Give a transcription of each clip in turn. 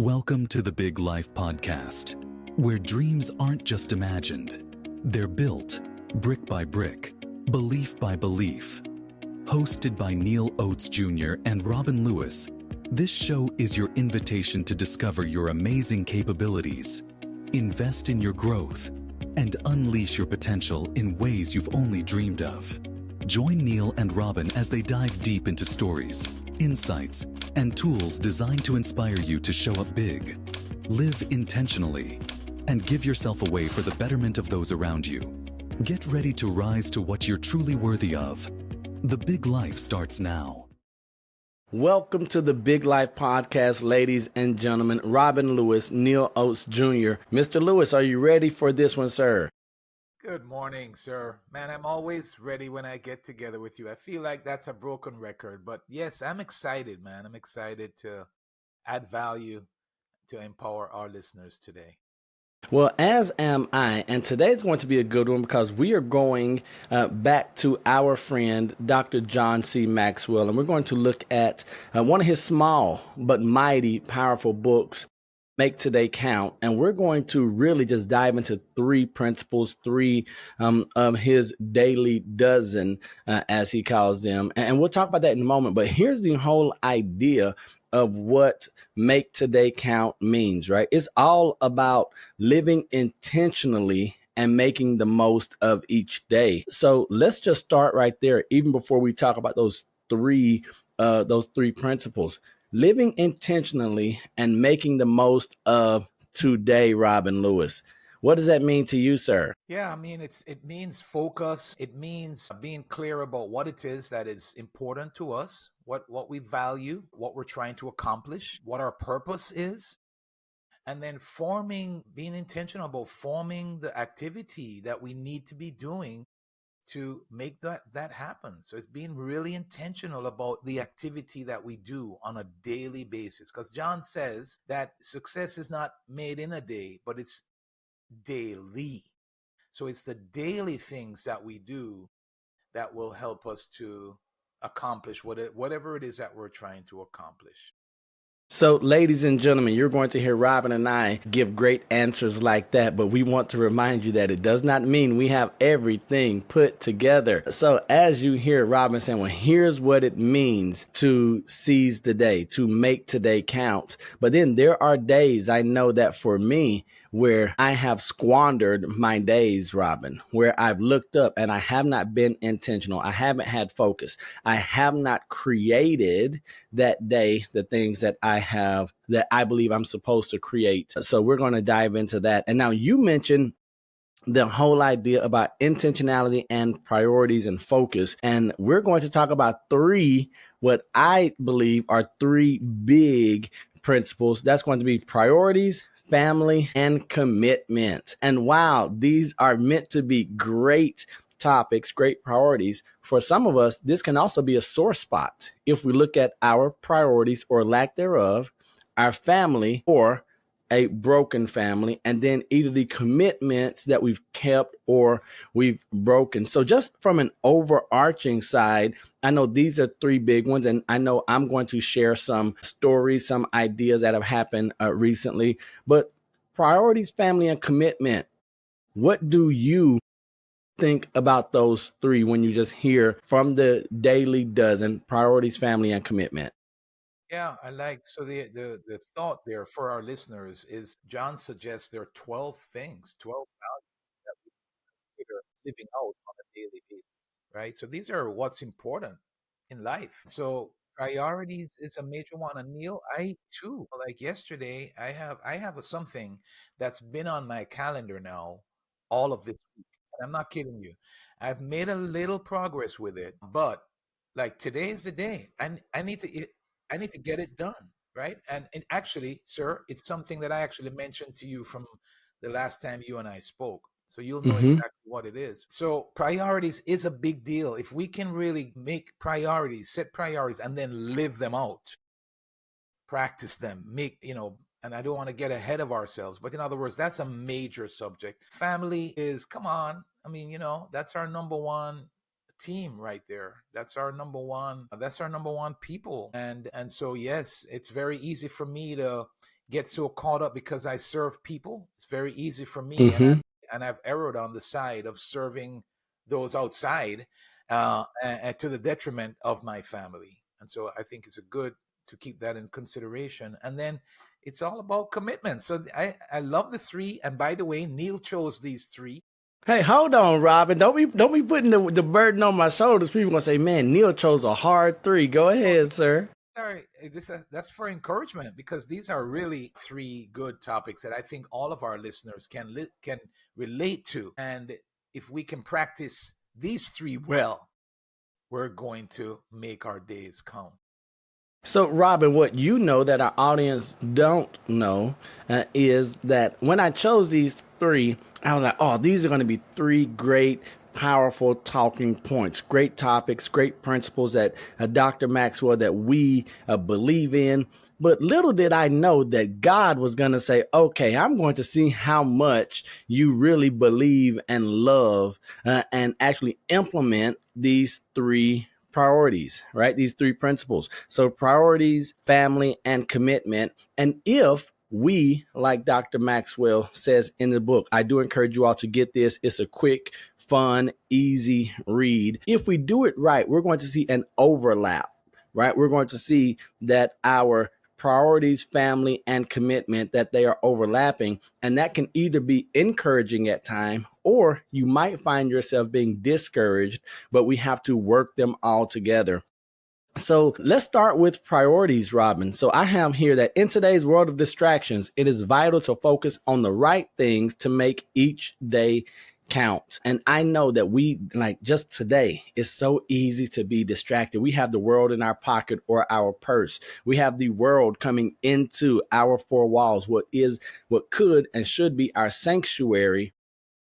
Welcome to the Big Life Podcast, where dreams aren't just imagined, they're built brick by brick, belief by belief. Hosted by Neal Oates Jr. and Robin Lewis, this show is your invitation to discover your amazing capabilities, invest in your growth, and unleash your potential in ways you've only dreamed of. Join Neal and Robin as they dive deep into stories, insights, and tools designed to inspire you to show up big, live intentionally, and give yourself away for the betterment of those around you. Get ready to rise to what you're truly worthy of. The Big Life starts now. Welcome to the Big Life Podcast, ladies and gentlemen. Robin Lewis, Neal Oates Jr. Mr. Lewis, are you ready for this one, sir? Good morning, sir. Man, I'm always ready when I get together with you. I feel like that's a broken record, but yes, I'm excited, man. I'm excited to add value to empower our listeners today. Well, as am I, and today's going to be a good one because we are going back to our friend, Dr. John C. Maxwell, and we're going to look at one of his small but mighty, powerful books, Make Today Count. And we're going to really just dive into three principles, three of his daily dozen, as he calls them. And we'll talk about that in a moment. But here's the whole idea of what Make Today Count means, right? It's all about living intentionally and making the most of each day. So let's just start right there, even before we talk about those three principles. Living intentionally and making the most of today, Robin Lewis. What does that mean to you, sir? Yeah, I mean, it means focus. It means being clear about what it is that is important to us, what we value, what we're trying to accomplish, what our purpose is, and then being intentional about forming the activity that we need to be doing to make that happen. So it's being really intentional about the activity that we do on a daily basis. Because John says that success is not made in a day, but it's daily. So it's the daily things that we do that will help us to accomplish whatever it is that we're trying to accomplish. So, ladies and gentlemen, you're going to hear Robin and I give great answers like that, but we want to remind you that it does not mean we have everything put together. So, as you hear Robin saying, well, here's what it means to seize the day, to make today count. But then there are days, I know that for me, where I have squandered my days, Robin, where I've looked up and I have not been intentional. I haven't had focus. I have not created that day the things that I believe I'm supposed to create. So we're going to dive into that. And now you mentioned the whole idea about intentionality and priorities and focus. And we're going to talk about what I believe are three big principles. That's going to be priorities, family, and commitment. And wow, these are meant to be great topics, great priorities. For some of us, this can also be a sore spot if we look at our priorities or lack thereof, our family or a broken family, and then either the commitments that we've kept or we've broken. So just from an overarching side, I know these are three big ones, and I know I'm going to share some stories, some ideas that have happened recently. But priorities, family, and commitment, what do you think about those three when you just hear from the daily dozen: priorities, family, and commitment? Yeah, so the thought there for our listeners is John suggests there are 12 things, 12 values that we consider living out on a daily basis, right? So these are what's important in life. So priorities is a major one. And Neil, I too, like yesterday, I have something that's been on my calendar now all of this week. And I'm not kidding you. I've made a little progress with it, but like today is the day. I need to get it done, right? And actually, sir, it's something that I actually mentioned to you from the last time you and I spoke. So you'll know Mm-hmm. exactly what it is. So priorities is a big deal. If we can really make priorities, set priorities, and then live them out, practice them, and I don't want to get ahead of ourselves, but in other words, that's a major subject. Family is, come on. I mean, that's our number one team right there. That's our number one people. And so yes, it's very easy for me to get so caught up because I serve people. It's very easy for me, and Mm-hmm. I've erred on the side of serving those outside, and to the detriment of my family. And so I think it's a good to keep that in consideration. And then it's all about commitment. So I love the three. And by the way, Neal chose these three. Hey, hold on, Robin. Don't be putting the burden on my shoulders. People gonna say, "Man, Neal chose a hard three." Go ahead, sir. Sorry, that's for encouragement, because these are really three good topics that I think all of our listeners can relate to. And if we can practice these three well, we're going to make our days count. So, Robin, what you know that our audience don't know is that when I chose these three, I was like, oh, these are going to be three great, powerful talking points, great topics, great principles that Dr. Maxwell that we believe in. But little did I know that God was going to say, okay, I'm going to see how much you really believe and love and actually implement these three priorities, right? These three principles. So priorities, family, and commitment. And if we, like Dr. Maxwell says in the book, I do encourage you all to get this. It's a quick, fun, easy read. If we do it right, we're going to see an overlap, right? We're going to see that our priorities, family, and commitment, that they are overlapping. And that can either be encouraging at time, or you might find yourself being discouraged, but we have to work them all together. So let's start with priorities, Robin. So I have here that in today's world of distractions, it is vital to focus on the right things to make each day count. And I know that we, like, just today, it's so easy to be distracted. We have the world in our pocket or our purse. We have the world coming into our four walls, what could and should be our sanctuary.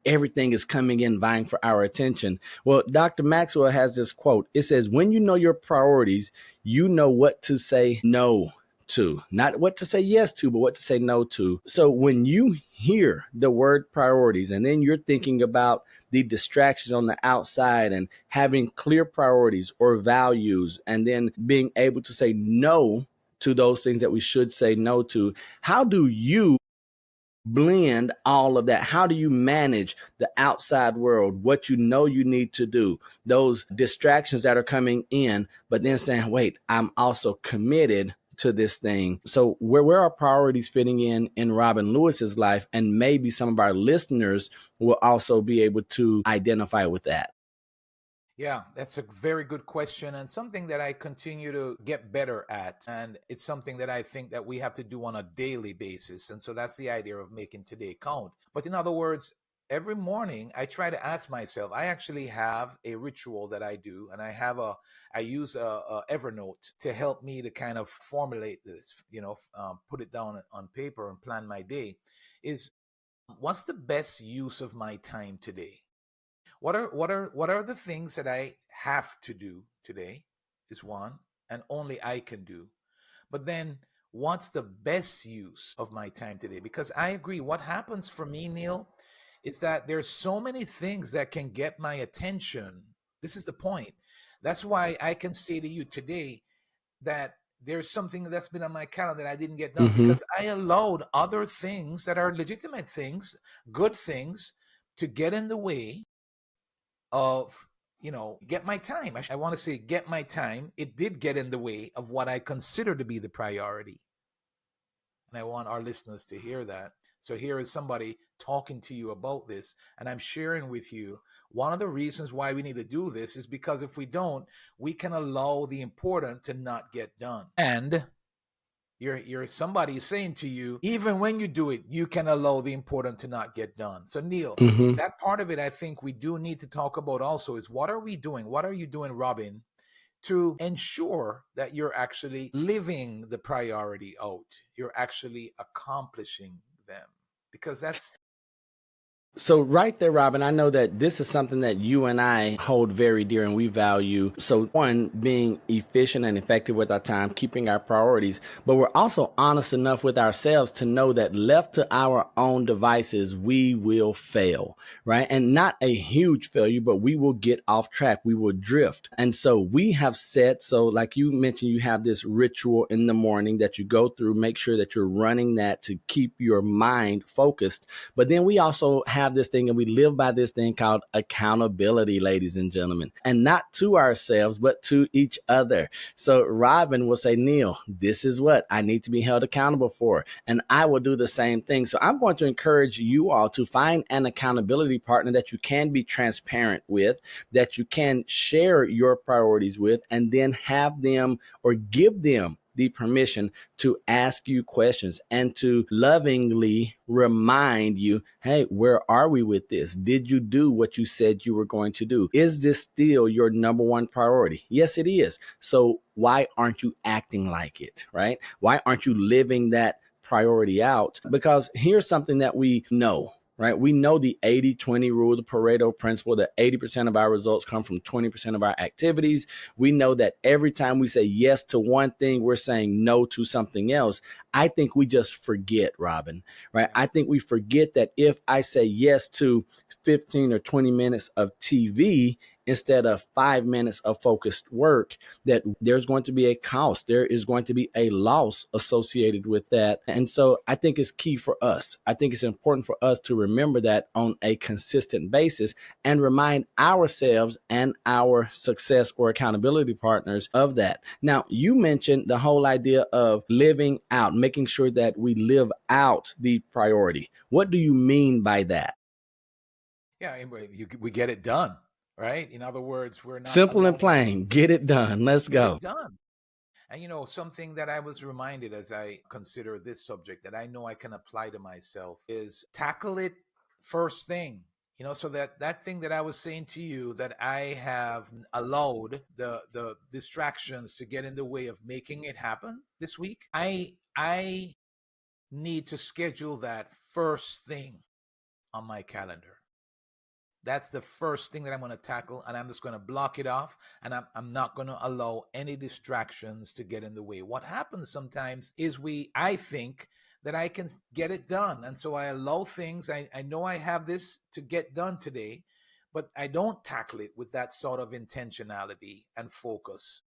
Everything is coming in vying for our attention. Well, Dr. Maxwell has this quote. It says, when you know your priorities, you know what to say no to. Not what to say yes to, but what to say no to. So when you hear the word priorities and then you're thinking about the distractions on the outside and having clear priorities or values, and then being able to say no to those things that we should say no to, how do you blend all of that? How do you manage the outside world, what you know you need to do, those distractions that are coming in, but then saying, wait, I'm also committed to this thing? So where are priorities fitting in Robin Lewis's life? And maybe some of our listeners will also be able to identify with that. Yeah, that's a very good question, and something that I continue to get better at. And it's something that I think that we have to do on a daily basis. And so that's the idea of making today count. But in other words, every morning I try to ask myself, I actually have a ritual that I do, and I use a Evernote to help me to kind of formulate this, put it down on paper and plan my day. Is, what's the best use of my time today? What are the things that I have to do today, is one, and only I can do. But then, what's the best use of my time today? Because I agree, what happens for me, Neal, is that there's so many things that can get my attention. This is the point. That's why I can say to you today that there's something that's been on my calendar that I didn't get done, Mm-hmm. because I allowed other things that are legitimate things, good things, to get in the way of, get my time. I want to say get my time. It did get in the way of what I consider to be the priority. And I want our listeners to hear that. So here is somebody talking to you about this, and I'm sharing with you one of the reasons why we need to do this is because if we don't, we can allow the important to not get done. And you're somebody saying to you, even when you do it, you can allow the important to not get done. So Neal, Mm-hmm. that part of it, I think we do need to talk about also, is what are we doing? What are you doing, Robin, to ensure that you're actually living the priority out? You're actually accomplishing them, because that's So right there, Robin, I know that this is something that you and I hold very dear and we value. So one, being efficient and effective with our time, keeping our priorities, but we're also honest enough with ourselves to know that left to our own devices, we will fail, right? And not a huge failure, but we will get off track. We will drift. And so we have set, so like you mentioned, you have this ritual in the morning that you go through, make sure that you're running that to keep your mind focused. But then we also have this thing and we live by this thing called accountability, ladies and gentlemen, and not to ourselves, but to each other. So Robin will say, Neal, this is what I need to be held accountable for. And I will do the same thing. So I'm going to encourage you all to find an accountability partner that you can be transparent with, that you can share your priorities with, and then have them or give them the permission to ask you questions and to lovingly remind you, hey, where are we with this? Did you do what you said you were going to do? Is this still your number one priority? Yes, it is. So why aren't you acting like it, right? Why aren't you living that priority out? Because here's something that we know. Right? We know the 80-20 rule, the Pareto principle, that 80% of our results come from 20% of our activities. We know that every time we say yes to one thing, we're saying no to something else. I think we just forget, Robin, right? I think we forget that if I say yes to 15 or 20 minutes of TV instead of 5 minutes of focused work, that there's going to be a cost. There is going to be a loss associated with that. And so I think it's key for us. I think it's important for us to remember that on a consistent basis and remind ourselves and our success or accountability partners of that. Now, you mentioned the whole idea of living out, making sure that we live out the priority. What do you mean by that? Yeah, we get it done, right? In other words, we're not Simple and alone. plain. Get it done. Let's Get go. it done. And something that I was reminded as I consider this subject that I know I can apply to myself is tackle it first thing. So that thing that I was saying to you, that I have allowed the distractions to get in the way of making it happen this week. I need to schedule that first thing on my calendar. That's the first thing that I'm going to tackle, and I'm just going to block it off, and I'm not going to allow any distractions to get in the way. What happens sometimes is I think that I can get it done, and so I allow things. I know I have this to get done today, but I don't tackle it with that sort of intentionality and focus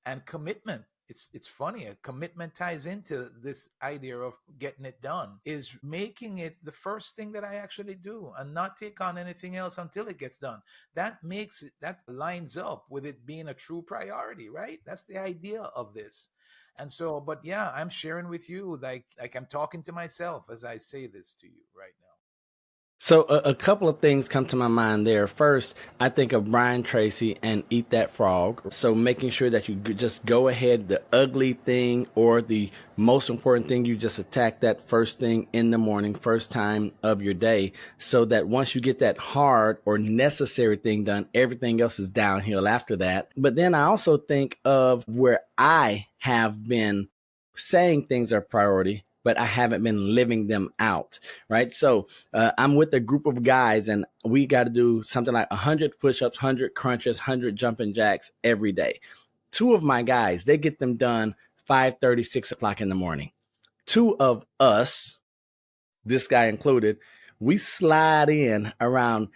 and commitment. It's funny. A commitment ties into this idea of getting it done, is making it the first thing that I actually do and not take on anything else until it gets done. That lines up with it being a true priority, right? That's the idea of this. And so, but yeah, I'm sharing with you, like I'm talking to myself as I say this to you right now. So a couple of things come to my mind there. First, I think of Brian Tracy and Eat That Frog. So making sure that you just go ahead, the ugly thing or the most important thing, you just attack that first thing in the morning, first time of your day, so that once you get that hard or necessary thing done, everything else is downhill after that. But then I also think of where I have been saying things are priority, but I haven't been living them out, right? So I'm with a group of guys and we got to do something like 100 push-ups, 100 crunches, 100 jumping jacks every day. Two of my guys, they get them done 5:30, 6 o'clock in the morning. Two of us, this guy included, we slide in around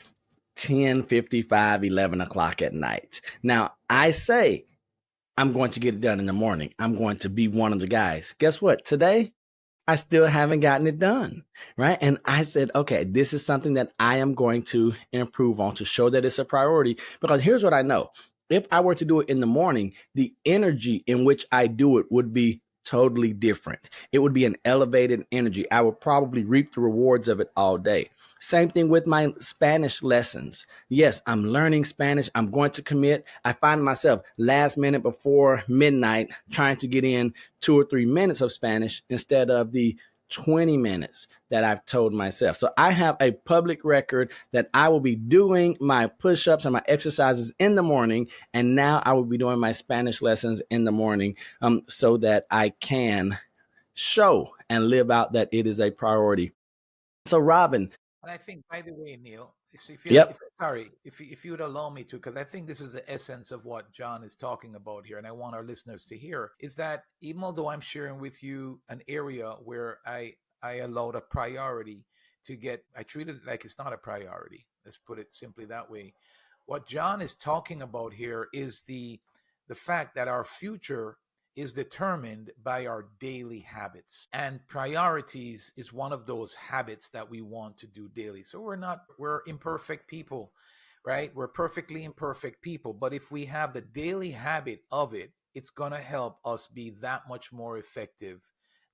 10:55, 11 o'clock at night. Now, I say, I'm going to get it done in the morning. I'm going to be one of the guys. Guess what? Today, I still haven't gotten it done, right? And I said, okay, this is something that I am going to improve on to show that it's a priority. Because here's what I know. If I were to do it in the morning, the energy in which I do it would be totally different. It would be an elevated energy. I would probably reap the rewards of it all day. Same thing with my Spanish lessons. Yes, I'm learning Spanish. I'm going to commit. I find myself last minute before midnight trying to get in 2 or 3 minutes of Spanish instead of the 20 minutes that I've told myself. So I have a public record that I will be doing my push-ups and my exercises in the morning. And now I will be doing my Spanish lessons in the morning so that I can show and live out that it is a priority. So Robin, And I think, by the way, Neil, Yep. if you would allow me to, because I think this is the essence of what John is talking about here, and I want our listeners to hear, is that even though I'm sharing with you an area where I allowed a priority to get, I treat it like it's not a priority. Let's put it simply that way. What John is talking about here is the fact that our future is determined by our daily habits, and priorities is one of those habits that we want to do daily. So we're imperfect people, right? We're perfectly imperfect people, but if we have the daily habit of it, it's going to help us be that much more effective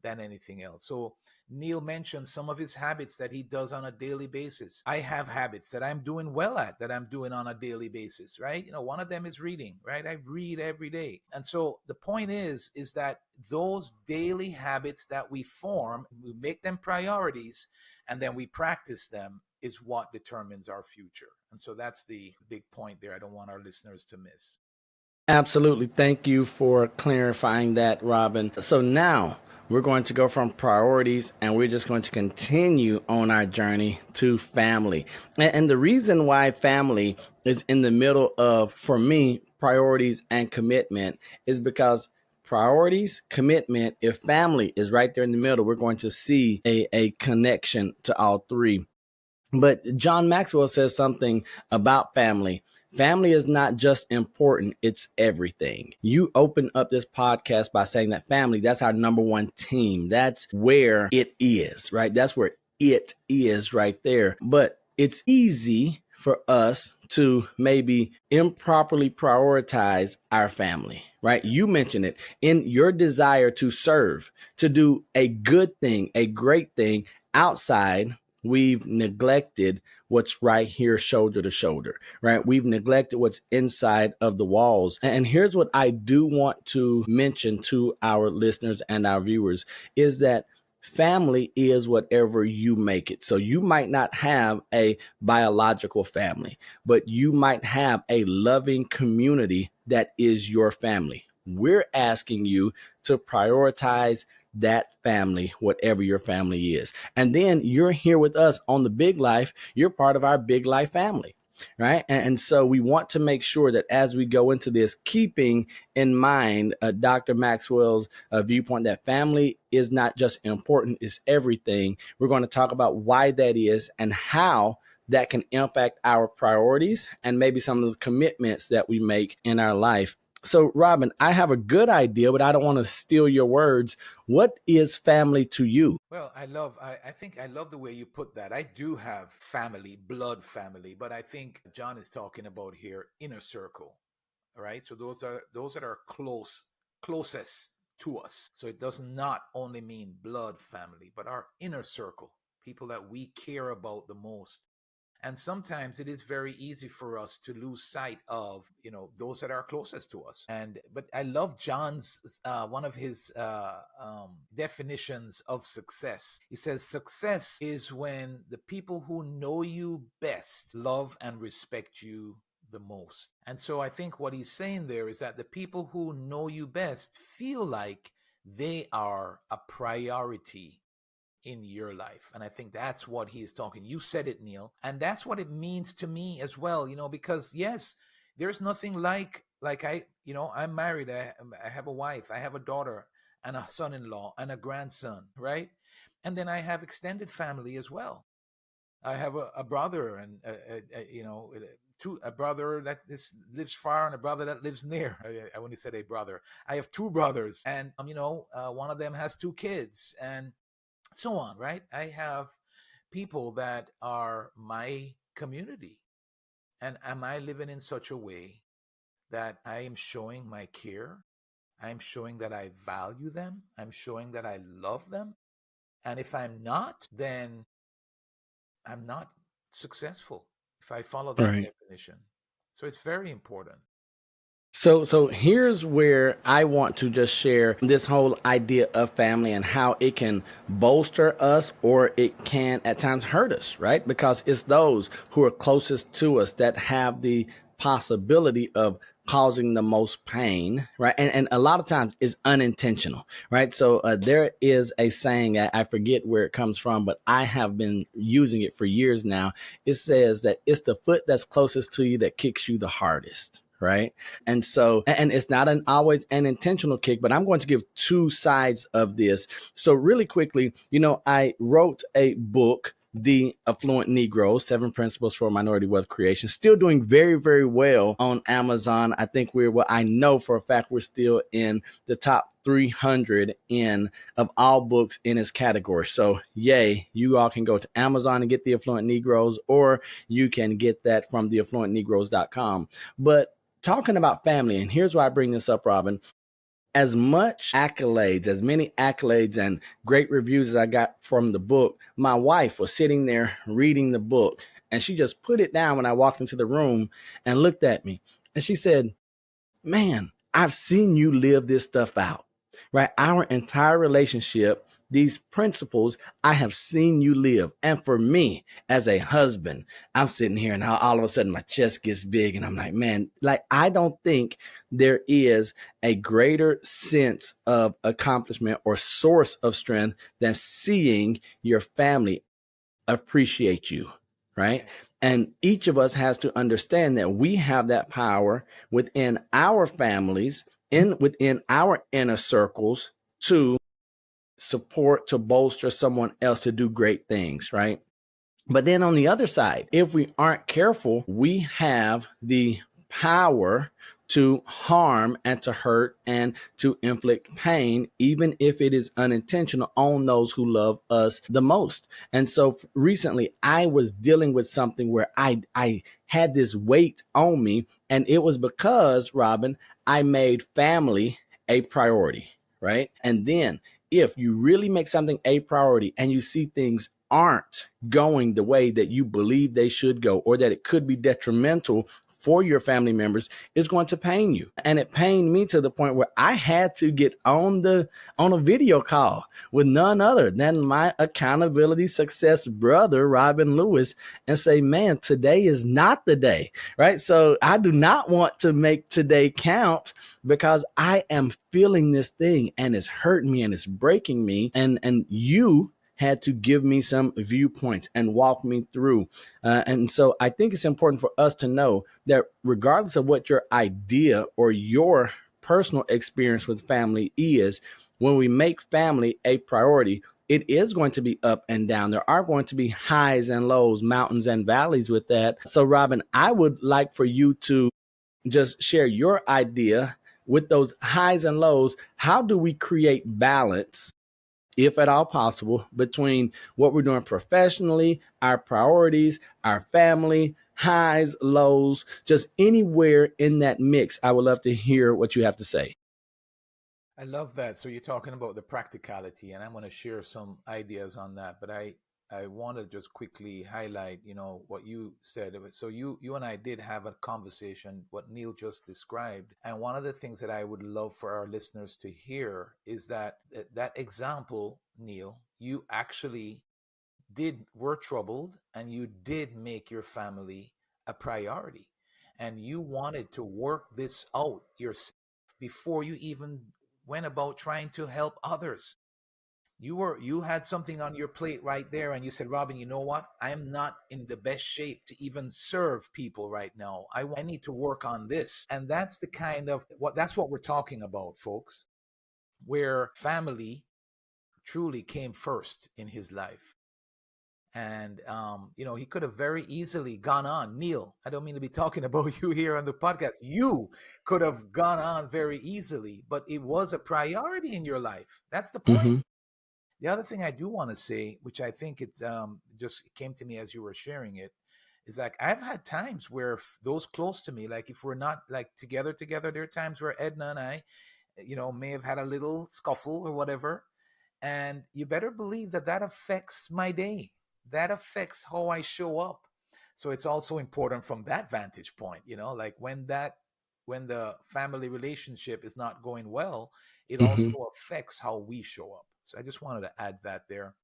than anything else. So Neil mentioned some of his habits that he does on a daily basis. I have habits that I'm doing well at, that I'm doing on a daily basis, right? One of them is reading, right? I read every day. And so the point is that those daily habits that we form, we make them priorities, and then we practice them, is what determines our future. And so that's the big point there I don't want our listeners to miss. Absolutely. Thank you for clarifying that, Robin. So now we're going to go from priorities and we're just going to continue on our journey to family. And the reason why family is in the middle of, for me, priorities and commitment is because priorities, commitment, if family is right there in the middle, we're going to see a connection to all three. But John Maxwell says something about family. Family is not just important, it's everything. You open up this podcast by saying that family, that's our number one team. That's where it is, right? That's where it is right there. But it's easy for us to maybe improperly prioritize our family, right? You mentioned it in your desire to serve, to do a good thing, a great thing outside. We've neglected what's right here, shoulder to shoulder, right? We've neglected what's inside of the walls. And here's what I do want to mention to our listeners and our viewers is that family is whatever you make it. So you might not have a biological family, but you might have a loving community that is your family. We're asking you to prioritize that family, whatever your family is. And then you're here with us on the Big Life. You're part of our Big Life family, right? And so we want to make sure that as we go into this, keeping in mind Dr. Maxwell's viewpoint that family is not just important, it's everything. We're going to talk about why that is and how that can impact our priorities and maybe some of the commitments that we make in our life. So, Robin, I have a good idea, but I don't want to steal your words. What is family to you? Well, I think I love the way you put that. I do have family, blood family, but I think John is talking about here inner circle. All right. So those that are closest to us. So it does not only mean blood family, but our inner circle, people that we care about the most. And sometimes it is very easy for us to lose sight of those that are closest to us. But I love John's one of his definitions of success. He says success is when the people who know you best love and respect you the most. And so I think what he's saying there is that the people who know you best feel like they are a priority in your life. And I think that's what he is talking. You said it, Neil. And that's what it means to me as well, because yes, there's nothing like I'm married. I have a wife, I have a daughter and a son-in-law and a grandson, right? And then I have extended family as well. I have a brother and a brother that lives far and a brother that lives near. I only said a brother. I have two brothers, and one of them has two kids, and so on, right? I have people that are my community. And am I living in such a way that I am showing my care? I'm showing that I value them. I'm showing that I love them. And if I'm not, then I'm not successful if I follow that Right. definition. So it's very important. So here's where I want to just share this whole idea of family and how it can bolster us or it can at times hurt us, right? Because it's those who are closest to us that have the possibility of causing the most pain, right? And a lot of times it's unintentional, right? So there is a saying, I forget where it comes from, but I have been using it for years now. It says that it's the foot that's closest to you that kicks you the hardest, right? And so, and it's not always an intentional kick, but I'm going to give two sides of this. So really quickly, I wrote a book, The Affluent Negro, 7 Principles for Minority Wealth Creation, still doing very, very well on Amazon. I think I know for a fact we're still in the top 300 of all books in its category. So yay, you all can go to Amazon and get The Affluent Negroes, or you can get that from theaffluentnegroes.com. But talking about family, and here's why I bring this up, Robin. As many accolades and great reviews as I got from the book, my wife was sitting there reading the book, and she just put it down when I walked into the room and looked at me. And she said, man, I've seen you live this stuff out, right? Our entire relationship, these principles, I have seen you live. And for me, as a husband, I'm sitting here and all of a sudden my chest gets big and I'm like, man, like, I don't think there is a greater sense of accomplishment or source of strength than seeing your family appreciate you, right? And each of us has to understand that we have that power within our families, within our inner circles, to support, to bolster someone else to do great things, right? But then on the other side, if we aren't careful, we have the power to harm and to hurt and to inflict pain, even if it is unintentional, on those who love us the most. And so recently I was dealing with something where I had this weight on me, and it was because, Robin, I made family a priority, right? And then if you really make something a priority and you see things aren't going the way that you believe they should go, or that it could be detrimental for your family members, is going to pain you. And it pained me to the point where I had to get on a video call with none other than my accountability success brother, Robin Lewis, and say, man, today is not the day, right? So I do not want to make today count, because I am feeling this thing and it's hurting me and it's breaking me. And you had to give me some viewpoints and walk me through. And so I think it's important for us to know that regardless of what your idea or your personal experience with family is, when we make family a priority, it is going to be up and down. There are going to be highs and lows, mountains and valleys with that. So, Robin, I would like for you to just share your idea with those highs and lows. How do we create balance, if at all possible, between what we're doing professionally, our priorities, our family, highs, lows, just anywhere in that mix? I would love to hear what you have to say. I love that. So you're talking about the practicality, and I'm going to share some ideas on that. But I want to just quickly highlight, what you said. So you and I did have a conversation, what Neal just described. And one of the things that I would love for our listeners to hear is that example, Neal, you actually were troubled, and you did make your family a priority, and you wanted to work this out yourself before you even went about trying to help others. You had something on your plate right there, and you said, Robin, you know what, I am not in the best shape to even serve people right now. I need to work on this. And that's the kind of that's what we're talking about, folks, where family truly came first in his life. And he could have very easily gone on. Neal, I don't mean to be talking about you here on the podcast. You could have gone on very easily, but it was a priority in your life. That's the point. Mm-hmm. The other thing I do want to say, which I think it just came to me as you were sharing it, is like, I've had times where those close to me, like if we're not like together, there are times where Edna and I, may have had a little scuffle or whatever. And you better believe that affects my day. That affects how I show up. So it's also important from that vantage point, like when the family relationship is not going well, it Mm-hmm. also affects how we show up. So I just wanted to add that there.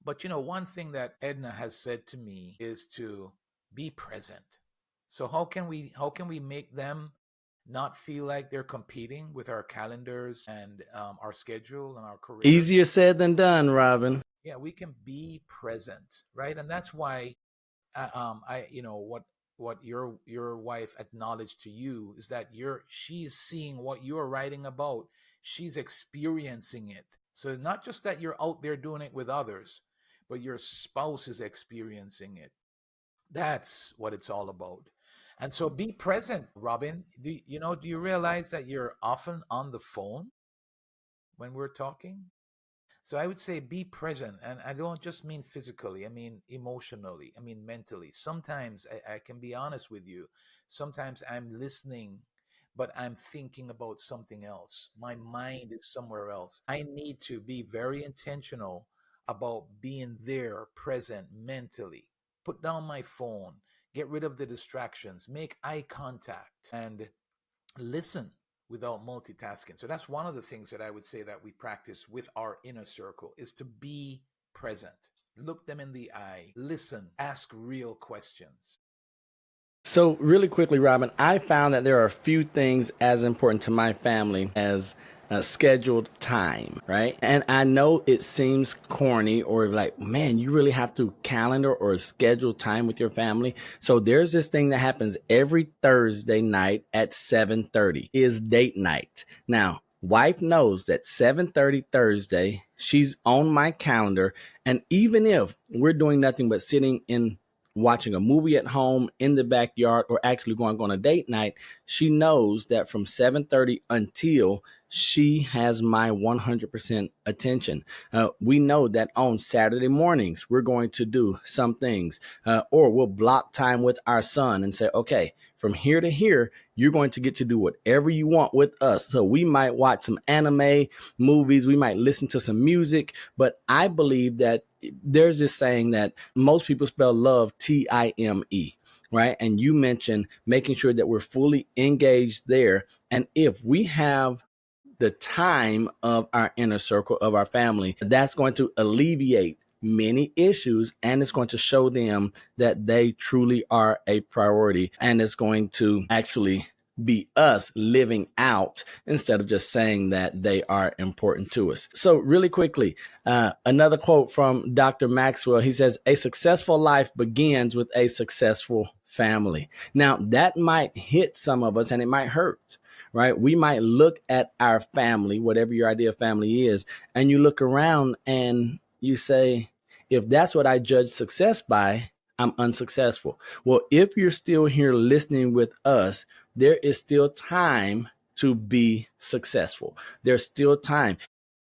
But one thing that Edna has said to me is to be present. So how can we make them not feel like they're competing with our calendars and our schedule and our careers. Easier said than done, Robin. Yeah, we can be present, right? And that's why what your wife acknowledged to you is that she's seeing what you're writing about. She's experiencing it. So not just that you're out there doing it with others, but your spouse is experiencing it. That's what it's all about. And so be present, Robin. Do you realize that you're often on the phone when we're talking? So I would say be present. And I don't just mean physically, I mean emotionally, I mean mentally. Sometimes I can be honest with you. Sometimes I'm listening, but I'm thinking about something else. My mind is somewhere else. I need to be very intentional about being there, present mentally. Put down my phone, get rid of the distractions, make eye contact, and listen without multitasking. So that's one of the things that I would say that we practice with our inner circle is to be present. Look them in the eye, listen, ask real questions. So, really quickly, Robin, I found that there are a few things as important to my family as scheduled time, right? And I know it seems corny or like, man, you really have to calendar or schedule time with your family. So there's this thing that happens every Thursday night at 7:30 is date night. Now, wife knows that 7:30 Thursday, she's on my calendar. And even if we're doing nothing but sitting in watching a movie at home in the backyard or actually going on a date night, she knows that from 7:30 until she has my 100% attention. We know that on Saturday mornings, we're going to do some things, or we'll block time with our son and say, okay, from here to here, you're going to get to do whatever you want with us. So we might watch some anime movies, we might listen to some music, but I believe that there's this saying that most people spell love Time, right? And you mentioned making sure that we're fully engaged there. And if we have the time of our inner circle of our family, that's going to alleviate many issues and it's going to show them that they truly are a priority, and it's going to actually be us living out instead of just saying that they are important to us. So really quickly, another quote from Dr. Maxwell. He says, a successful life begins with a successful family. Now that might hit some of us and it might hurt, right? We might look at our family, whatever your idea of family is, and you look around and you say, if that's what I judge success by, I'm unsuccessful. Well, if you're still here listening with us, there is still time to be successful. There's still time.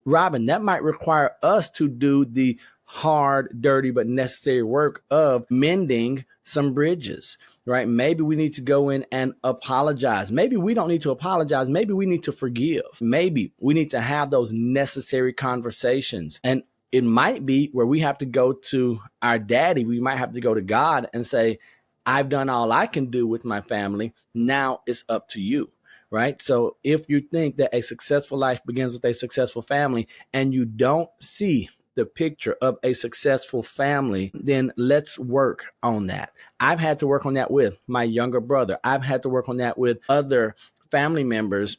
Robin, that might require us to do the hard, dirty, but necessary work of mending some bridges, right? Maybe we need to go in and apologize. Maybe we don't need to apologize. Maybe we need to forgive. Maybe we need to have those necessary conversations. And it might be where we have to go to our daddy. We might have to go to God and say, I've done all I can do with my family. Now it's up to you. Right. So if you think that a successful life begins with a successful family and you don't see the picture of a successful family, then let's work on that. I've had to work on that with my younger brother. I've had to work on that with other family members,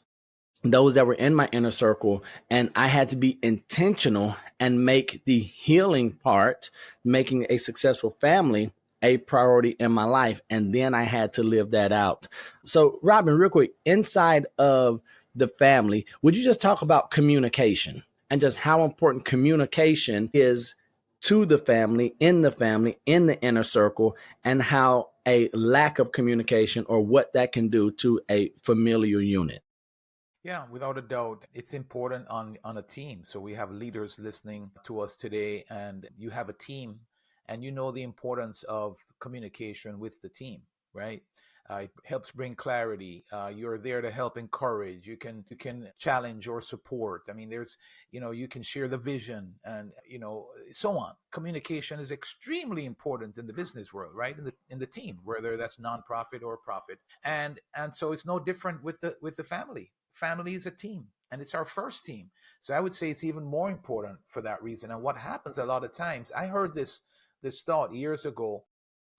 those that were in my inner circle, and I had to be intentional and make the healing part, making a successful family, a priority in my life. And then I had to live that out. So, Robin, real quick, inside of the family, would you just talk about communication and just how important communication is to the family, in the inner circle, and how a lack of communication or what that can do to a familial unit? Yeah, without a doubt, it's important on a team. So we have leaders listening to us today, and you have a team, and you know the importance of communication with the team, right? It helps bring clarity. You're there to help encourage. You can challenge or support. I mean, you can share the vision, and so on. Communication is extremely important in the business world, right? In the team, whether that's nonprofit or profit, and so it's no different with the family. Family is a team, and it's our first team. So I would say it's even more important for that reason. And what happens a lot of times, I heard this thought years ago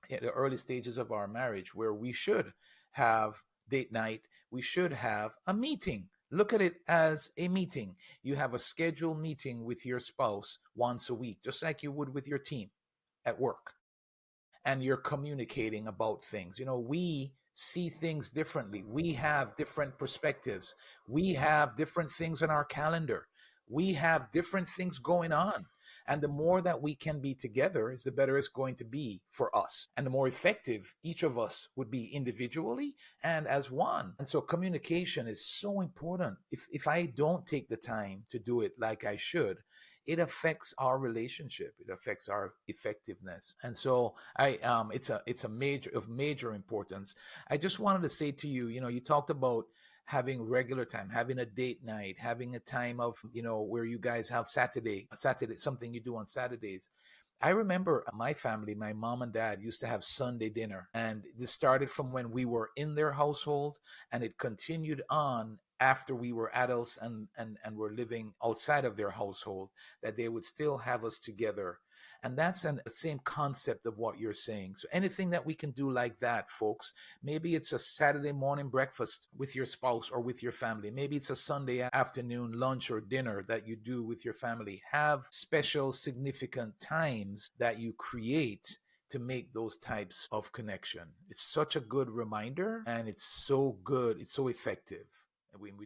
in the early stages of our marriage, where we should have date night, we should have a meeting. Look at it as a meeting. You have a scheduled meeting with your spouse once a week, just like you would with your team at work. And you're communicating about things. We see things differently. We have different perspectives. We have different things on our calendar. We have different things going on. And the more that we can be together is the better it's going to be for us. And the more effective each of us would be individually and as one. And so communication is so important. If I don't take the time to do it like I should, it affects our relationship. It affects our effectiveness. And so it's a major importance. I just wanted to say to you, you talked about having regular time, having a date night, having a time of, where you guys have Saturday, something you do on Saturdays. I remember my family, my mom and dad used to have Sunday dinner, and this started from when we were in their household, and it continued on after we were adults and were living outside of their household, that they would still have us together. And that's the same concept of what you're saying. So anything that we can do like that, folks, maybe it's a Saturday morning breakfast with your spouse or with your family. Maybe it's a Sunday afternoon lunch or dinner that you do with your family. Have special, significant times that you create to make those types of connection. It's such a good reminder, and it's so good. It's so effective.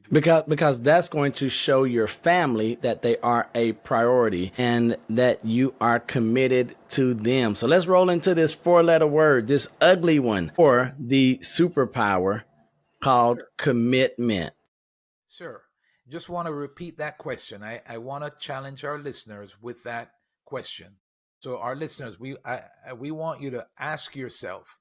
Because that's going to show your family that they are a priority and that you are committed to them. So let's roll into this 4-letter word, this ugly one, or the superpower called commitment. Sure. Just want to repeat that question. I want to challenge our listeners with that question. So our listeners, we want you to ask yourself,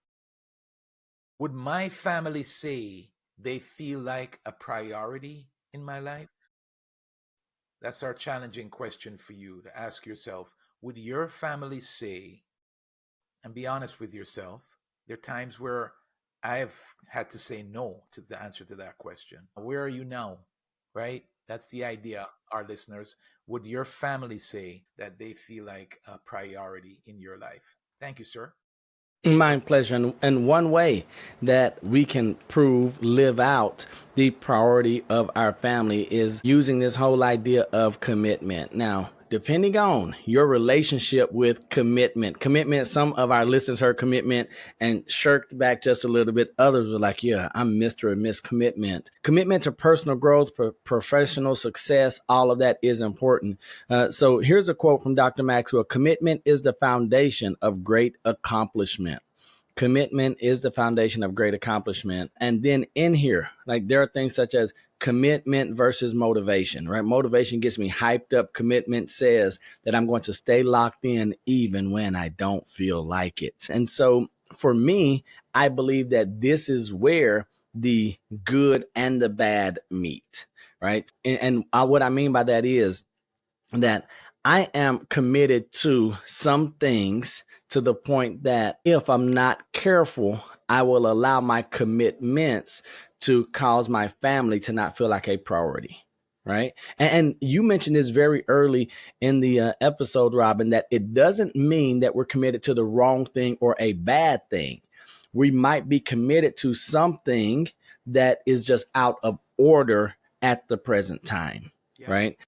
would my family say they feel like a priority in my life? That's our challenging question for you to ask yourself. Would your family say, and be honest with yourself, there are times where I've had to say no to the answer to that question. Where are you now? Right? That's the idea, our listeners. Would your family say that they feel like a priority in your life? Thank you, sir. My pleasure. And one way that we can live out the priority of our family is using this whole idea of commitment. Now, depending on your relationship with commitment, some of our listeners heard commitment and shirked back just a little bit. Others were like, yeah, I'm Mr. or Miss Commitment. Commitment to personal growth, professional success, all of that is important. So here's a quote from Dr. Maxwell. Commitment is the foundation of great accomplishment. Commitment is the foundation of great accomplishment. And then in here, like there are things such as commitment versus motivation, right? Motivation gets me hyped up. Commitment says that I'm going to stay locked in even when I don't feel like it. And so for me, I believe that this is where the good and the bad meet, right? And what I mean by that is that I am committed to some things to the point that if I'm not careful, I will allow my commitments to cause my family to not feel like a priority. Right. And you mentioned this very early in the episode, Robin, that it doesn't mean that we're committed to the wrong thing or a bad thing. We might be committed to something that is just out of order at the present time. Yeah, right.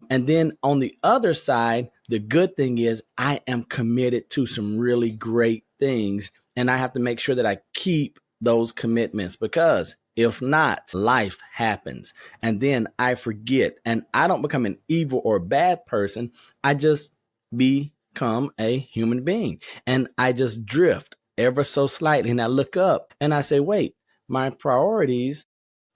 And then on the other side, the good thing is I am committed to some really great things, and I have to make sure that I keep those commitments, because if not, life happens and then I forget, and I don't become an evil or bad person. I just become a human being, and I just drift ever so slightly, and I look up and I say, wait, my priorities,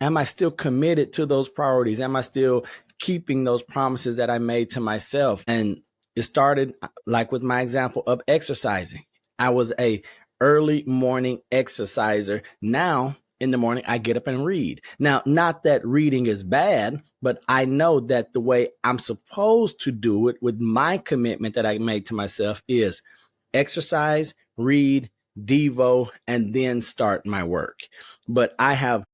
am I still committed to those priorities? Am I still keeping those promises that I made to myself? And it started like with my example of exercising. I was a early morning exerciser. Now in the morning, I get up and read. Now, not that reading is bad, but I know that the way I'm supposed to do it with my commitment that I made to myself is exercise, read, devo, and then start my work. But I have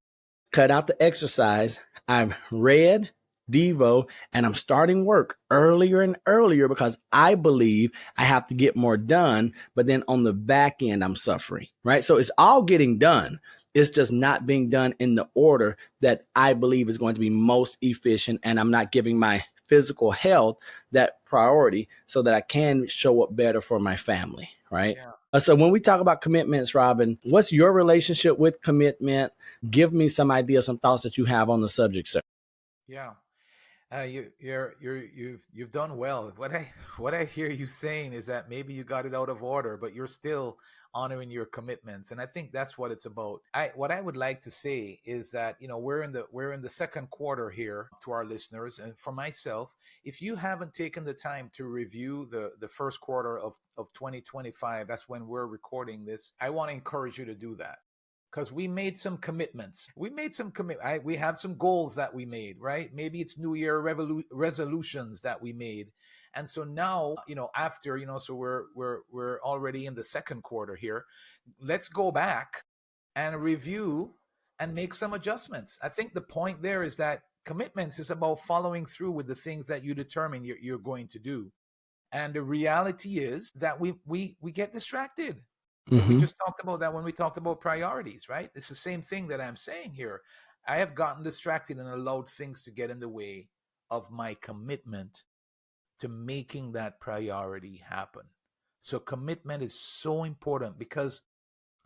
cut out the exercise. I've read, devo, and I'm starting work earlier and earlier because I believe I have to get more done. But then on the back end, I'm suffering, right? So it's all getting done, It's just not being done in the order that I believe is going to be most efficient. And I'm not giving my physical health that priority so that I can show up better for my family. Right. Yeah. So when we talk about commitments, Robin, what's your relationship with commitment? Give me some ideas, some thoughts that you have on the subject, sir. Yeah. You've done well. What I hear you saying is that maybe you got it out of order, but you're still honoring your commitments, and I think that's what it's about. What I would like to say is that we're in the second quarter here to our listeners, and for myself, if you haven't taken the time to review the first quarter of 2025, that's when we're recording this. I want to encourage you to do that because we made some commitments. We have some goals that we made, right? Maybe it's New Year resolutions that we made, and so now, after, so we're already in the second quarter here. Let's go back and review and make some adjustments. I think the point there is that commitments is about following through with the things that you determine you're going to do. And the reality is that we get distracted. We Mm-hmm. just talked about that when we talked about priorities, right? It's the same thing that I'm saying here. I have gotten distracted and allowed things to get in the way of my commitment to making that priority happen. So commitment is so important because,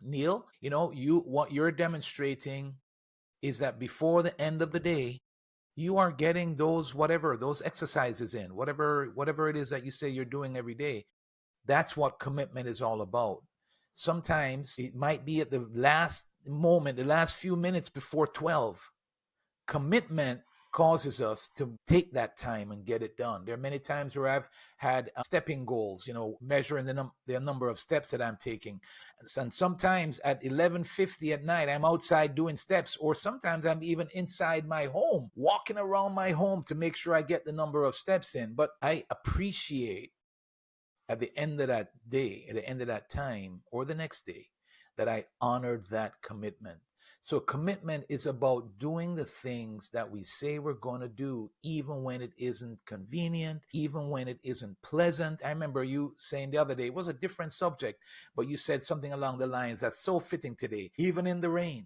Neal, what you're demonstrating is that before the end of the day, you are getting those exercises in, whatever it is that you say you're doing every day. That's what commitment is all about. Sometimes it might be at the last moment, the last few minutes before 12. Commitment causes us to take that time and get it done. There are many times where I've had stepping goals, measuring the number of steps that I'm taking. And sometimes at 11:50 at night, I'm outside doing steps, or sometimes I'm even inside my home, walking around my home to make sure I get the number of steps in. But I appreciate at the end of that day, at the end of that time, or the next day, that I honored that commitment. So, commitment is about doing the things that we say we're going to do, even when it isn't convenient, even when it isn't pleasant. I remember you saying the other day, it was a different subject, but you said something along the lines that's so fitting today, even in the rain,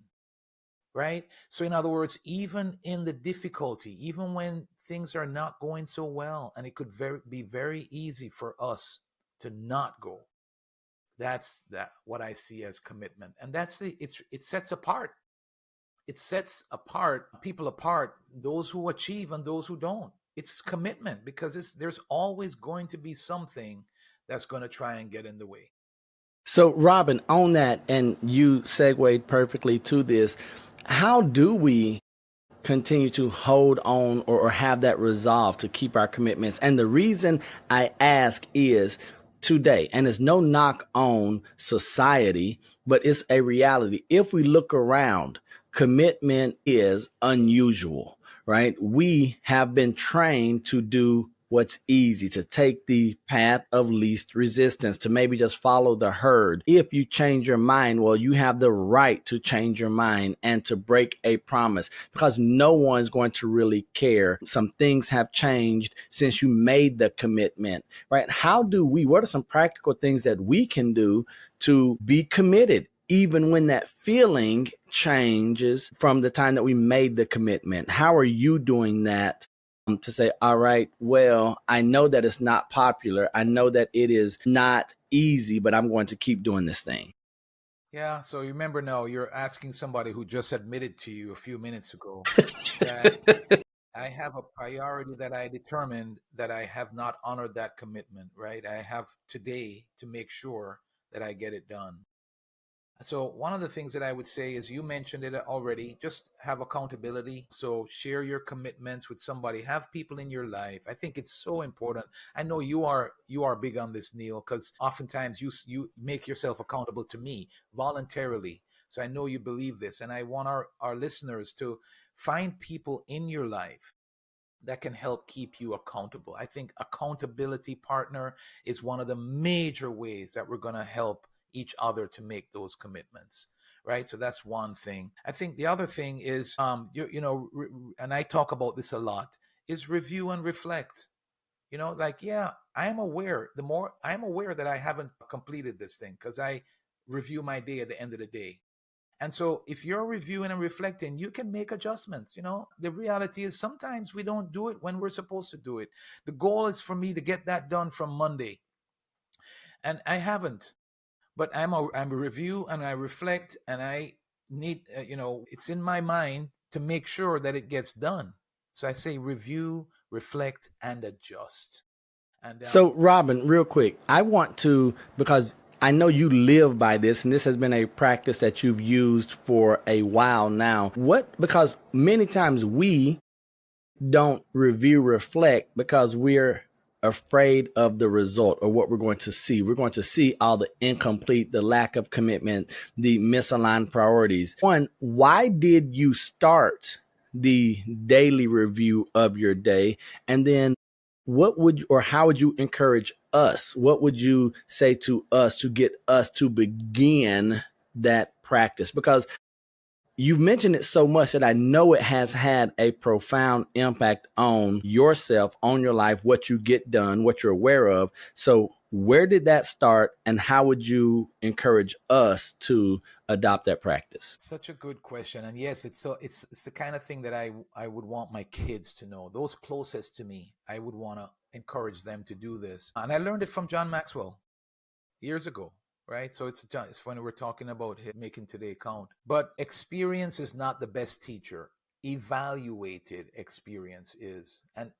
right? So, in other words, even in the difficulty, even when things are not going so well, and it could be very easy for us to not go. That's what I see as commitment, and it sets apart. It sets apart people apart, those who achieve and those who don't. It's commitment because there's always going to be something that's going to try and get in the way. So, Robin, on that, and you segued perfectly to this, how do we continue to hold on or have that resolve to keep our commitments? And the reason I ask is today, and it's no knock on society, but it's a reality. If we look around, commitment is unusual, right? We have been trained to do what's easy, to take the path of least resistance, to maybe just follow the herd. If you change your mind, well, you have the right to change your mind and to break a promise because no one's going to really care. Some things have changed since you made the commitment, right? What are some practical things that we can do to be committed? Even when that feeling changes from the time that we made the commitment, how are you doing that to say, all right, well, I know that it's not popular. I know that it is not easy, but I'm going to keep doing this thing. Yeah, so you remember now you're asking somebody who just admitted to you a few minutes ago that I have a priority that I determined that I have not honored that commitment, right? I have today to make sure that I get it done. So, one of the things that I would say is you mentioned it already, just have accountability. So, share your commitments with somebody, have people in your life. I think it's so important. I know you are big on this, Neal, because oftentimes you make yourself accountable to me voluntarily. So, I know you believe this, and I want our listeners to find people in your life that can help keep you accountable. I think accountability partner is one of the major ways that we're going to help each other to make those commitments, right? So that's one thing. I think the other thing is and I talk about this a lot, is review and reflect. Like, yeah, I am aware. The more I'm aware that I haven't completed this thing, because I review my day at the end of the day. And so if you're reviewing and reflecting, you can make adjustments. The reality is sometimes we don't do it when we're supposed to do it. The goal is for me to get that done from Monday, and I haven't. But I'm a review and I reflect, and I need, it's in my mind to make sure that it gets done. So I say review, reflect, and adjust. And So, Robin, real quick, I want to, because I know you live by this, and this has been a practice that you've used for a while now. Because many times we don't review, reflect because we're afraid of the result or what we're going to see. We're going to see all the incomplete, the lack of commitment, the misaligned priorities. One, why did you start the daily review of your day? And then how would you encourage us? What would you say to us to get us to begin that practice? Because you've mentioned it so much that I know it has had a profound impact on yourself, on your life, what you get done, what you're aware of. So where did that start, and how would you encourage us to adopt that practice? such a good question. And yes, it's the kind of thing that I would want my kids to know. Those closest to me, I would want to encourage them to do this. And I learned it from John Maxwell years ago, right? So it's funny we're talking about making today count. But experience is not the best teacher. Evaluated experience is. And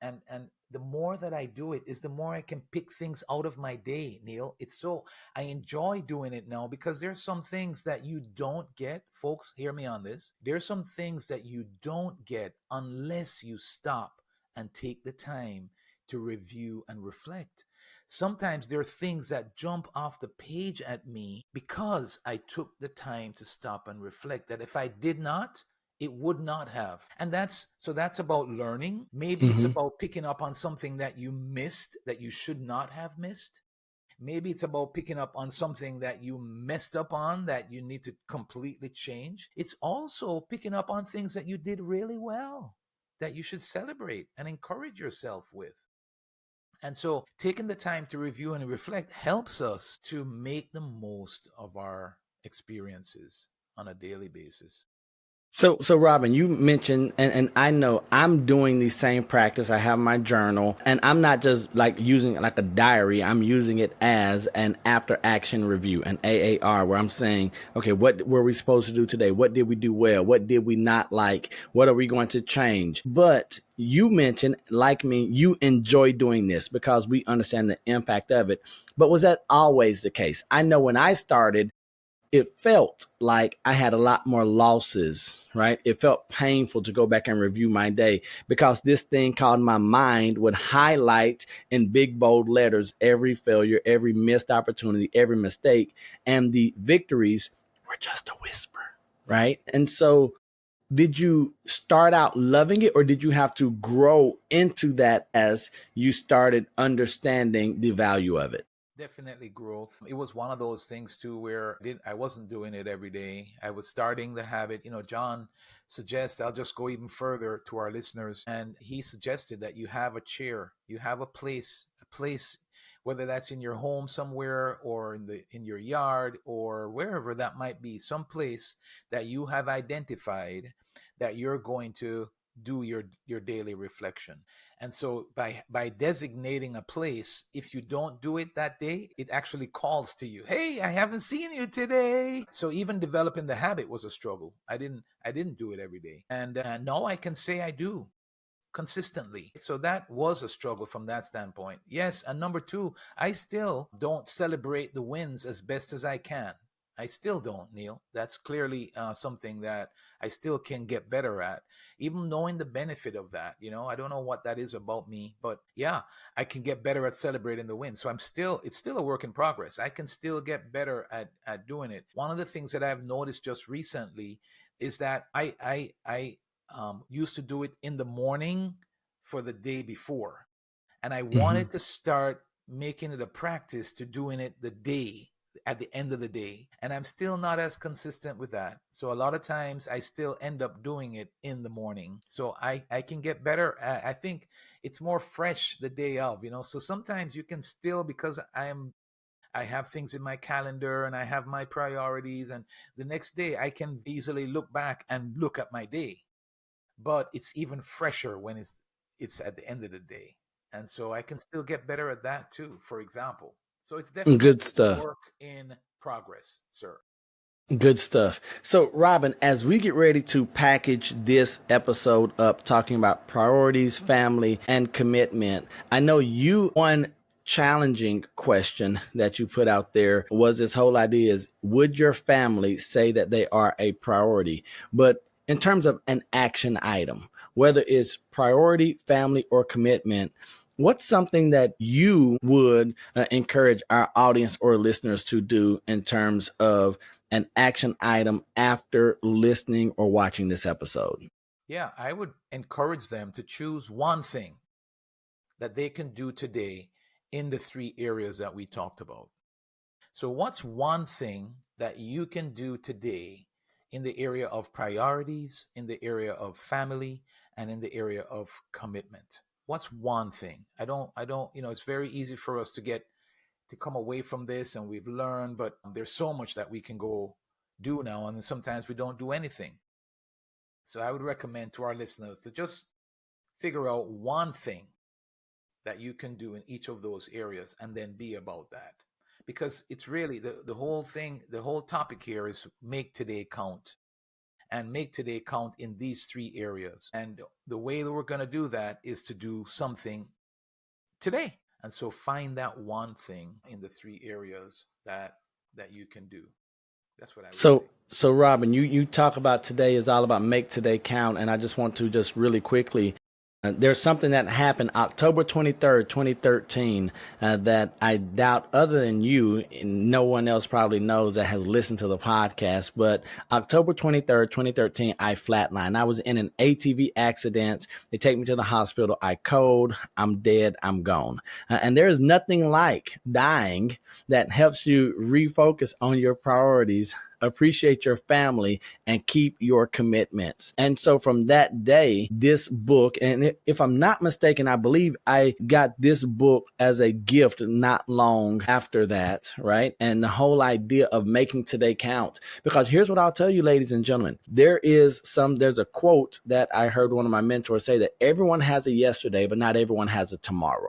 the more that I do it is the more I can pick things out of my day, Neal. I enjoy doing it now because there's some things that you don't get. Folks, hear me on this. There's some things that you don't get unless you stop and take the time to review and reflect. Sometimes there are things that jump off the page at me because I took the time to stop and reflect, that if I did not, it would not have. And that's about learning. Maybe it's Mm-hmm. about picking up on something that you missed that you should not have missed. Maybe it's about picking up on something that you messed up on that you need to completely change. It's also picking up on things that you did really well that you should celebrate and encourage yourself with. And so taking the time to review and reflect helps us to make the most of our experiences on a daily basis. So Robin, you mentioned, and I know I'm doing the same practice. I have my journal, and I'm not just like using it like a diary. I'm using it as an after action review, an AAR, where I'm saying, okay, what were we supposed to do today? What did we do well? What did we not like? What are we going to change? But you mentioned, like me, you enjoy doing this because we understand the impact of it. But was that always the case? I know when I started, it felt like I had a lot more losses, right? It felt painful to go back and review my day because this thing called my mind would highlight in big, bold letters every failure, every missed opportunity, every mistake. And the victories were just a whisper, Yeah. right? And so, did you start out loving it, or did you have to grow into that as you started understanding the value of it? Definitely growth. It was one of those things too where I wasn't doing it every day. I was starting the habit. John suggests, I'll just go even further to our listeners, and he suggested that you have a chair, you have a place, whether that's in your home somewhere or in your yard or wherever that might be, some place that you have identified that you're going to do your daily reflection. And so by designating a place, if you don't do it that day, it actually calls to you. Hey, I haven't seen you today. So even developing the habit was a struggle. I didn't do it every day. And now I can say I do consistently. So that was a struggle from that standpoint. Yes, and number two, I still don't celebrate the wins as best as I can. I still don't, Neal. That's clearly something that I still can get better at, even knowing the benefit of that. I don't know what that is about me, but yeah, I can get better at celebrating the win. So it's still a work in progress. I can still get better at doing it. One of the things that I've noticed just recently is that I used to do it in the morning for the day before. And I Mm-hmm. wanted to start making it a practice to doing it the day at the end of the day. And I'm still not as consistent with that. So a lot of times I still end up doing it in the morning. So I can get better. I think it's more fresh the day of. So sometimes you can still, because I have things in my calendar and I have my priorities. And the next day I can easily look back and look at my day. But it's even fresher when it's at the end of the day. And so I can still get better at that too, for example. So it's definitely Good stuff. work in progress, sir. Good stuff. So, Robin, as we get ready to package this episode up, talking about priorities, family, and commitment, I know one challenging question that you put out there was this whole idea is, would your family say that they are a priority? But in terms of an action item, whether it's priority, family, or commitment, what's something that you would encourage our audience or listeners to do in terms of an action item after listening or watching this episode? Yeah, I would encourage them to choose one thing that they can do today in the three areas that we talked about. So, what's one thing that you can do today in the area of priorities, in the area of family, and in the area of commitment? What's one thing? It's very easy for us to come away from this and we've learned, but there's so much that we can go do now. And sometimes we don't do anything. So, I would recommend to our listeners to just figure out one thing that you can do in each of those areas and then be about that, because it's really the whole thing. The whole topic here is make today count, and make today count in these three areas. And the way that we're going to do that is to do something today. And so find that one thing in the three areas that you can do. That's what I would So, say. so Robin, you talk about today is all about make today count, and I just want to just really quickly. There's something that happened October 23rd, 2013, that I doubt other than you, and no one else probably knows that has listened to the podcast. But October 23rd, 2013, I flatlined. I was in an ATV accident. They take me to the hospital. I code. I'm dead. I'm gone. And there is nothing like dying that helps you refocus on your priorities, appreciate your family, and keep your commitments. And so from that day, this book, and if I'm not mistaken, I believe I got this book as a gift not long after that, right? And the whole idea of making today count. Because here's what I'll tell you, ladies and gentlemen, there's a quote that I heard one of my mentors say, that everyone has a yesterday, but not everyone has a tomorrow.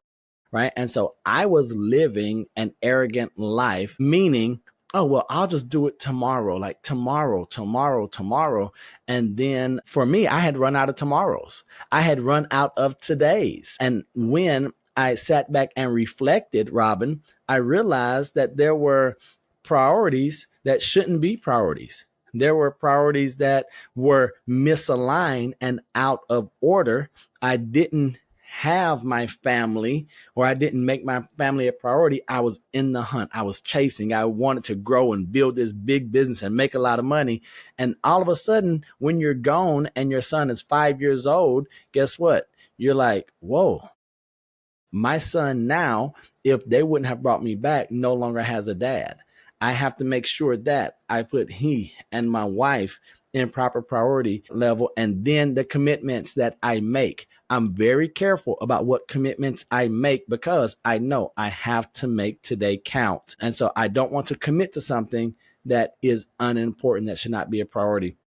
Right. And so I was living an arrogant life, meaning, oh, well, I'll just do it tomorrow, like tomorrow, tomorrow, tomorrow. And then for me, I had run out of tomorrows. I had run out of todays. And when I sat back and reflected, Robin, I realized that there were priorities that shouldn't be priorities. There were priorities that were misaligned and out of order. I didn't have my family, or I didn't make my family a priority. I was in the hunt. I was chasing. I wanted to grow and build this big business and make a lot of money. And all of a sudden, when you're gone and your son is 5 years old, guess what? You're like, whoa, my son now, if they wouldn't have brought me back, no longer has a dad. I have to make sure that I put he and my wife in proper priority level, and then the commitments that I make. I'm very careful about what commitments I make, because I know I have to make today count. And so I don't want to commit to something that is unimportant, that should not be a priority.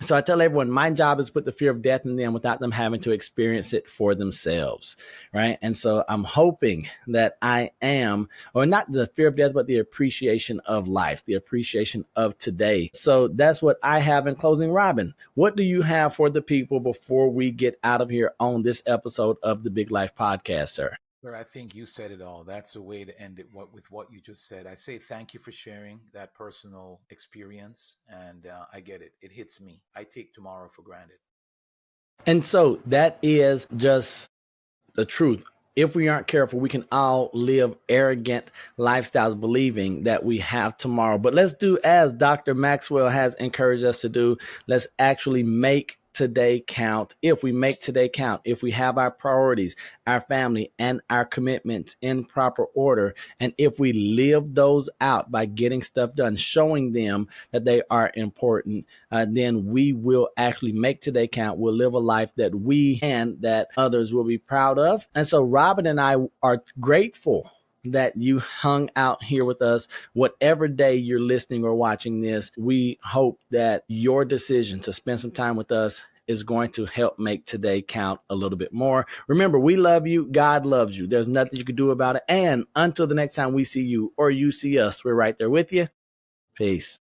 So I tell everyone, my job is to put the fear of death in them without them having to experience it for themselves, right? And so I'm hoping that I am, or not the fear of death, but the appreciation of life, the appreciation of today. So that's what I have in closing. Robin, what do you have for the people before we get out of here on this episode of the Big Life Podcast, sir? Sir, I think you said it all. That's a way to end it with what you just said. I say thank you for sharing that personal experience. And I get it. It hits me. I take tomorrow for granted. And so that is just the truth. If we aren't careful, we can all live arrogant lifestyles believing that we have tomorrow. But let's do as Dr. Maxwell has encouraged us to do. Let's actually make today count. If we make today count, if we have our priorities, our family, and our commitments in proper order, and if we live those out by getting stuff done, showing them that they are important, then we will actually make today count. We'll live a life that we and that others will be proud of. And so Robin and I are grateful that you hung out here with us. Whatever day you're listening or watching this, we hope that your decision to spend some time with us is going to help make today count a little bit more. Remember, we love you. God loves you. There's nothing you can do about it. And until the next time we see you or you see us, we're right there with you. Peace.